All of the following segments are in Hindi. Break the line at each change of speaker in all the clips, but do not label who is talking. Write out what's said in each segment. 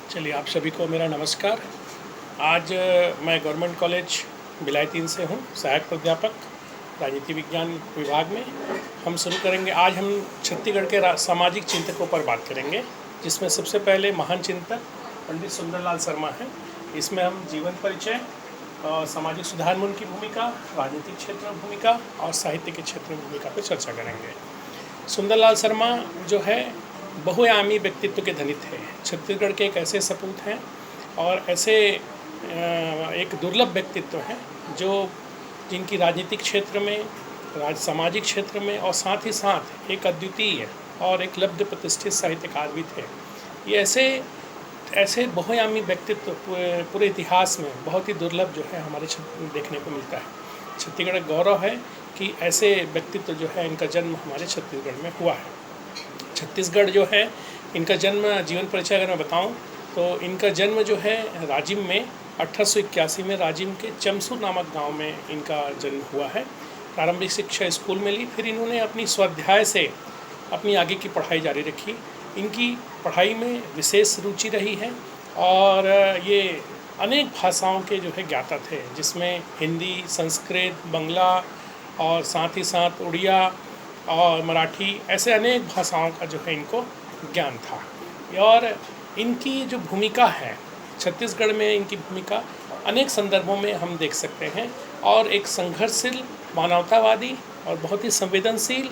चलिए, आप सभी को मेरा नमस्कार। आज मैं गवर्नमेंट कॉलेज भिलाई 3 से हूँ, सहायक प्राध्यापक राजनीति विज्ञान विभाग में। हम शुरू करेंगे। आज हम छत्तीसगढ़ के सामाजिक चिंतकों पर बात करेंगे, जिसमें सबसे पहले महान चिंतक पंडित सुंदरलाल शर्मा हैं। इसमें हम जीवन परिचय और सामाजिक सुधार में उनकी भूमिका, राजनीतिक क्षेत्र में भूमिका और साहित्य के क्षेत्र में भूमिका पर चर्चा करेंगे। सुंदरलाल शर्मा जो है बहुआयामी व्यक्तित्व के धनी थे। छत्तीसगढ़ के एक ऐसे सपूत हैं और ऐसे एक दुर्लभ व्यक्तित्व हैं जिनकी राजनीतिक क्षेत्र में, सामाजिक क्षेत्र में और साथ ही साथ एक अद्वितीय और एक लब्ध प्रतिष्ठित साहित्यकार भी थे। ये ऐसे बहुआयामी व्यक्तित्व पूरे इतिहास में बहुत ही दुर्लभ जो है हमारे देखने को मिलता है। छत्तीसगढ़ का गौरव है कि ऐसे व्यक्तित्व जो है इनका जन्म हमारे छत्तीसगढ़ में हुआ है। छत्तीसगढ़ जो है, इनका जन्म, जीवन परिचय अगर मैं बताऊं तो इनका जन्म जो है राजिम में 1881 में राजिम के चमसूर नामक गांव में इनका जन्म हुआ है। प्रारंभिक शिक्षा स्कूल में ली, फिर इन्होंने अपनी स्वाध्याय से अपनी आगे की पढ़ाई जारी रखी। इनकी पढ़ाई में विशेष रुचि रही है और ये अनेक भाषाओं के जो है ज्ञाता थे, जिसमें हिंदी, संस्कृत, बंगला और साथ ही साथ उड़िया और मराठी, ऐसे अनेक भाषाओं का जो है इनको ज्ञान था। और इनकी जो भूमिका है छत्तीसगढ़ में, इनकी भूमिका अनेक संदर्भों में हम देख सकते हैं और एक संघर्षशील, मानवतावादी और बहुत ही संवेदनशील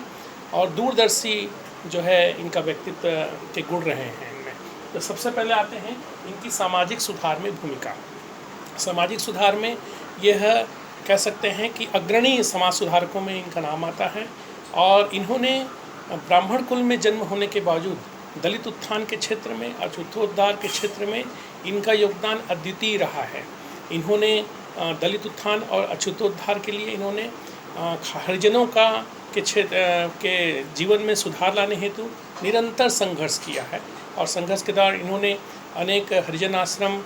और दूरदर्शी जो है इनका व्यक्तित्व के गुण रहे हैं इनमें। तो सबसे पहले आते हैं इनकी सामाजिक सुधार में भूमिका। सामाजिक सुधार में यह कह सकते हैं कि अग्रणी समाज सुधारकों में इनका नाम आता है और इन्होंने ब्राह्मण कुल में जन्म होने के बावजूद दलित उत्थान के क्षेत्र में, अछूतोद्धार के क्षेत्र में इनका योगदान अद्वितीय रहा है। इन्होंने दलित उत्थान और अछूतोद्धार के लिए इन्होंने हरिजनों के क्षेत्र के जीवन में सुधार लाने हेतु निरंतर संघर्ष किया है और संघर्ष के दौरान इन्होंने अनेक हरिजन आश्रम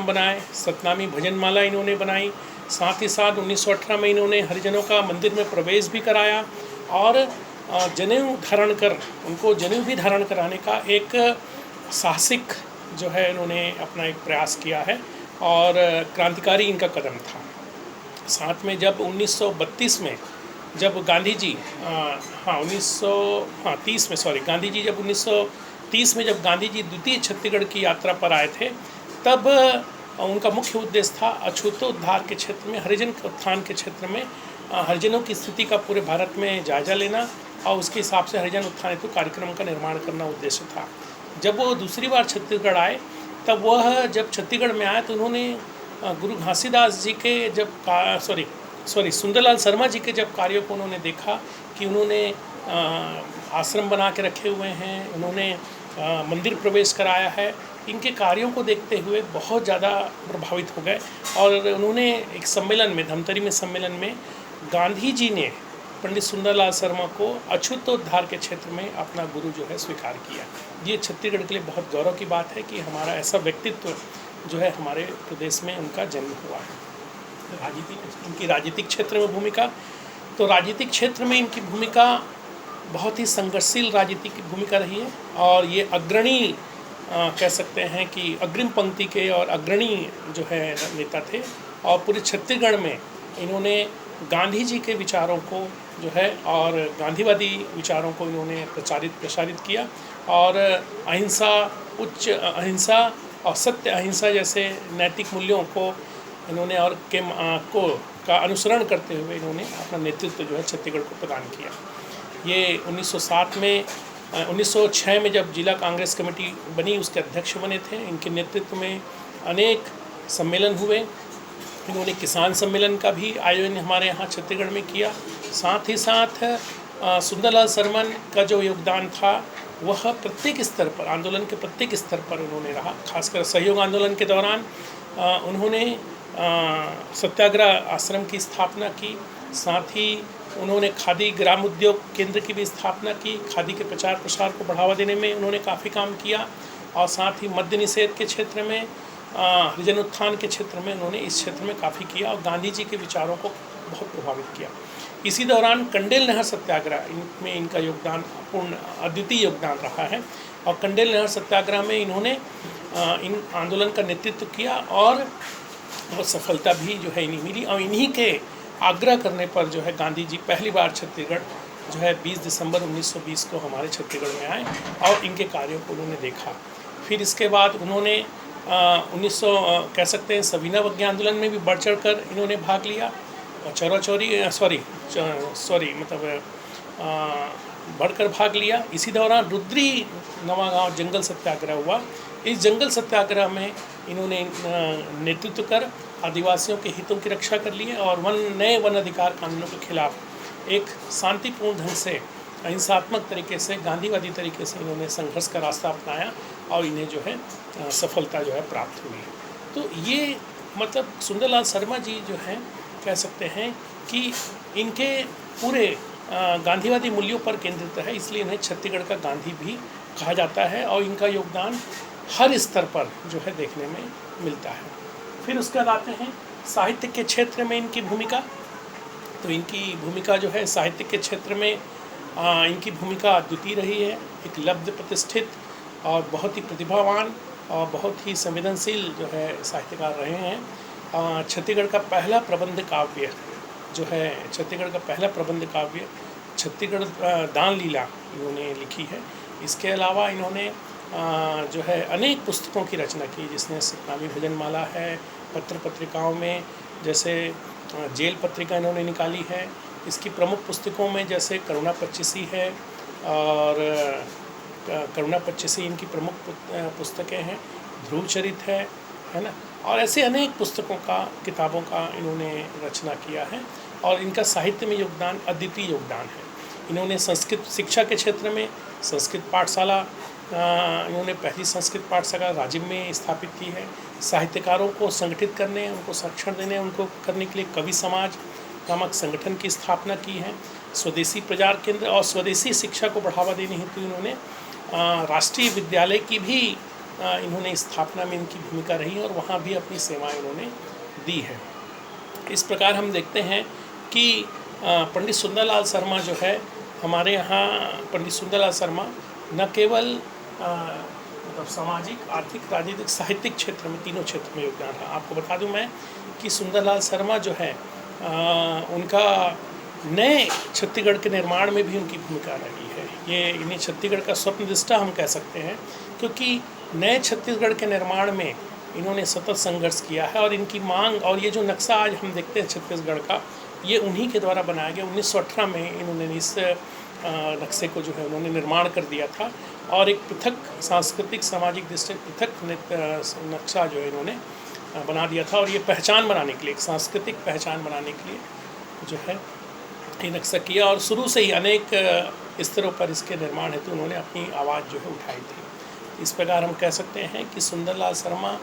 बनाए, सतनामी भजनमाला इन्होंने बनाई। साथ ही साथ 1918 में इन्होंने हरिजनों का मंदिर में प्रवेश भी कराया और जनेऊ धारण कर, उनको जनेऊ भी धारण कराने का एक साहसिक जो है इन्होंने अपना एक प्रयास किया है और क्रांतिकारी इनका कदम था। साथ में जब 1932 में जब गांधी जी गांधी जी जब 1930 में जब गांधी जी द्वितीय छत्तीसगढ़ की यात्रा पर आए थे, तब उनका मुख्य उद्देश्य था अछूतोद्धार के क्षेत्र में, हरिजन उत्थान के क्षेत्र में हरिजनों की स्थिति का पूरे भारत में जायजा लेना और उसके हिसाब से हरिजन उत्थान हेतु कार्यक्रम का निर्माण करना उद्देश्य था। जब वो दूसरी बार छत्तीसगढ़ आए, तब वह जब छत्तीसगढ़ में आए तो उन्होंने गुरु घासीदास जी के सुंदरलाल शर्मा जी के जब कार्यों को उन्होंने देखा कि उन्होंने आश्रम बना के रखे हुए हैं, उन्होंने मंदिर प्रवेश कराया है, इनके कार्यों को देखते हुए बहुत ज़्यादा प्रभावित हो गए और उन्होंने एक सम्मेलन में, धमतरी में सम्मेलन में गांधी जी ने पंडित सुंदरलाल शर्मा को अछूतोद्धार के क्षेत्र में अपना गुरु जो है स्वीकार किया। ये छत्तीसगढ़ के लिए बहुत गौरव की बात है कि हमारा ऐसा व्यक्तित्व जो है हमारे प्रदेश में उनका जन्म हुआ है। इनकी राजनीतिक क्षेत्र में भूमिका, तो राजनीतिक क्षेत्र में इनकी भूमिका बहुत ही संघर्षशील राजनीतिक की भूमिका रही है और ये अग्रणी कह सकते हैं कि अग्रिम पंक्ति के और अग्रणी जो है नेता थे और पूरे छत्तीसगढ़ में इन्होंने गांधी जी के विचारों को जो है और गांधीवादी विचारों को इन्होंने प्रसारित किया और उच्च अहिंसा और सत्य अहिंसा जैसे नैतिक मूल्यों को इन्होंने और का अनुसरण करते हुए इन्होंने अपना नेतृत्व जो है छत्तीसगढ़ को प्रदान किया। ये 1906 में जब जिला कांग्रेस कमेटी बनी, उसके अध्यक्ष बने थे। इनके नेतृत्व में अनेक सम्मेलन हुए। इन्होंने किसान सम्मेलन का भी आयोजन हमारे यहाँ छत्तीसगढ़ में किया। साथ ही साथ सुंदरलाल शर्मा का जो योगदान था वह प्रत्येक स्तर पर, आंदोलन के प्रत्येक स्तर पर उन्होंने रहा। खासकर सहयोग आंदोलन के दौरान उन्होंने सत्याग्रह आश्रम की स्थापना की। साथ ही उन्होंने खादी ग्राम उद्योग केंद्र की भी स्थापना की। खादी के प्रचार प्रसार को बढ़ावा देने में उन्होंने काफ़ी काम किया और साथ ही मद्य निषेध के क्षेत्र में, हरिजन उत्थान के क्षेत्र में उन्होंने इस क्षेत्र में काफ़ी किया और गांधी जी के विचारों को बहुत प्रभावित किया। इसी दौरान कंडेल नहर सत्याग्रह में इनका योगदान पूर्ण अद्वितीय योगदान रहा है। और कंडेल नहर सत्याग्रह में इन्होंने इन आंदोलन का नेतृत्व किया और बहुत सफलता भी जो है इन्हीं मिली। और इन्हीं के आग्रह करने पर जो है गांधी जी पहली बार छत्तीसगढ़ जो है 20 दिसंबर 1920 को हमारे छत्तीसगढ़ में आए और इनके कार्यों को उन्होंने देखा। फिर इसके बाद उन्होंने 1900 कह सकते हैं सविनय अवज्ञा आंदोलन में भी बढ़ चढ़ कर इन्होंने भाग लिया। मतलब बढ़कर भाग लिया। इसी दौरान रुद्री नवागांव जंगल सत्याग्रह हुआ। इस जंगल सत्याग्रह में इन्होंने नेतृत्व कर आदिवासियों के हितों की रक्षा कर ली है और नए वन अधिकार कानूनों के खिलाफ एक शांतिपूर्ण ढंग से अहिंसात्मक तरीके से गांधीवादी तरीके से इन्होंने संघर्ष का रास्ता अपनाया और इन्हें जो है सफलता जो है प्राप्त हुई। तो ये मतलब सुंदरलाल शर्मा जी जो हैं कह सकते हैं कि इनके पूरे गांधीवादी मूल्यों पर केंद्रित है, इसलिए इन्हें छत्तीसगढ़ का गांधी भी कहा जाता है और इनका योगदान हर स्तर पर जो है देखने में मिलता है। फिर उसके बाद आते हैं साहित्य के क्षेत्र में इनकी भूमिका। तो इनकी भूमिका जो है साहित्य के क्षेत्र में इनकी भूमिका अद्वितीय रही है। एक लब्ध प्रतिष्ठित और बहुत ही प्रतिभावान और बहुत ही संवेदनशील जो है साहित्यकार रहे हैं। छत्तीसगढ़ का पहला प्रबंध काव्य जो है छत्तीसगढ़ दान लीला इन्होंने लिखी है। इसके अलावा इन्होंने जो है अनेक पुस्तकों की रचना की, जिसमें सतनामी भजनमाला है, पत्र पत्रिकाओं में जैसे जेल पत्रिका इन्होंने निकाली है। इसकी प्रमुख पुस्तकों में जैसे करुणा पच्चीसी है और करुणा पच्चीसी इनकी प्रमुख पुस्तकें हैं, ध्रुव चरित है ना, और ऐसे अनेक किताबों का इन्होंने रचना किया है और इनका साहित्य में योगदान अद्वितीय योगदान है। इन्होंने संस्कृत शिक्षा के क्षेत्र में संस्कृत पाठशाला इन्होंने पहली संस्कृत पाठशाला राजिम में स्थापित की है। साहित्यकारों को संगठित करने, उनको संरक्षण देने, उनको करने के लिए कवि समाज नामक संगठन की स्थापना की है। स्वदेशी प्रचार केंद्र और स्वदेशी शिक्षा को बढ़ावा देने हेतु इन्होंने राष्ट्रीय विद्यालय की भी इन्होंने स्थापना में इनकी भूमिका रही और वहाँ भी अपनी सेवाएं इन्होंने दी है। इस प्रकार हम देखते हैं कि पंडित सुंदरलाल शर्मा जो है हमारे यहाँ, पंडित सुंदरलाल शर्मा न केवल मतलब सामाजिक, आर्थिक, राजनीतिक, साहित्यिक क्षेत्र में तीनों क्षेत्र में योगदान रहा। आपको बता दूं मैं कि सुंदरलाल शर्मा जो है उनका नए छत्तीसगढ़ के निर्माण में भी उनकी भूमिका रही है। ये इन्हें छत्तीसगढ़ का स्वप्नदृष्टा हम कह सकते हैं, क्योंकि नए छत्तीसगढ़ के निर्माण में इन्होंने सतत संघर्ष किया है और इनकी मांग और ये जो नक्शा आज हम देखते हैं छत्तीसगढ़ का, ये उन्हीं के द्वारा बनाया गया। 1918 में इन्होंने इस नक्शे को जो है उन्होंने निर्माण कर दिया था और एक पृथक सांस्कृतिक सामाजिक दृष्टि पृथक नक्शा जो है इन्होंने बना दिया था और ये पहचान बनाने के लिए, एक सांस्कृतिक पहचान बनाने के लिए जो है ये नक्शा किया और शुरू से ही अनेक स्तरों पर इसके निर्माण हेतु उन्होंने अपनी आवाज़ जो है उठाई थी। इस प्रकार हम कह सकते हैं कि सुंदरलाल शर्मा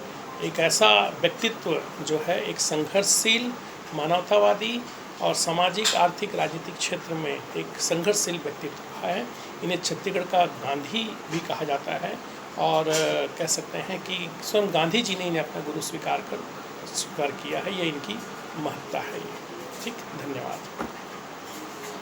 एक ऐसा व्यक्तित्व जो है एक संघर्षशील, मानवतावादी और सामाजिक, आर्थिक, राजनीतिक क्षेत्र में एक संघर्षशील व्यक्तित्व है। इन्हें छत्तीसगढ़ का गांधी भी कहा जाता है और कह सकते हैं कि स्वयं गांधी जी ने इन्हें अपना गुरु स्वीकार किया है। ये इनकी महत्ता है। ठीक, धन्यवाद।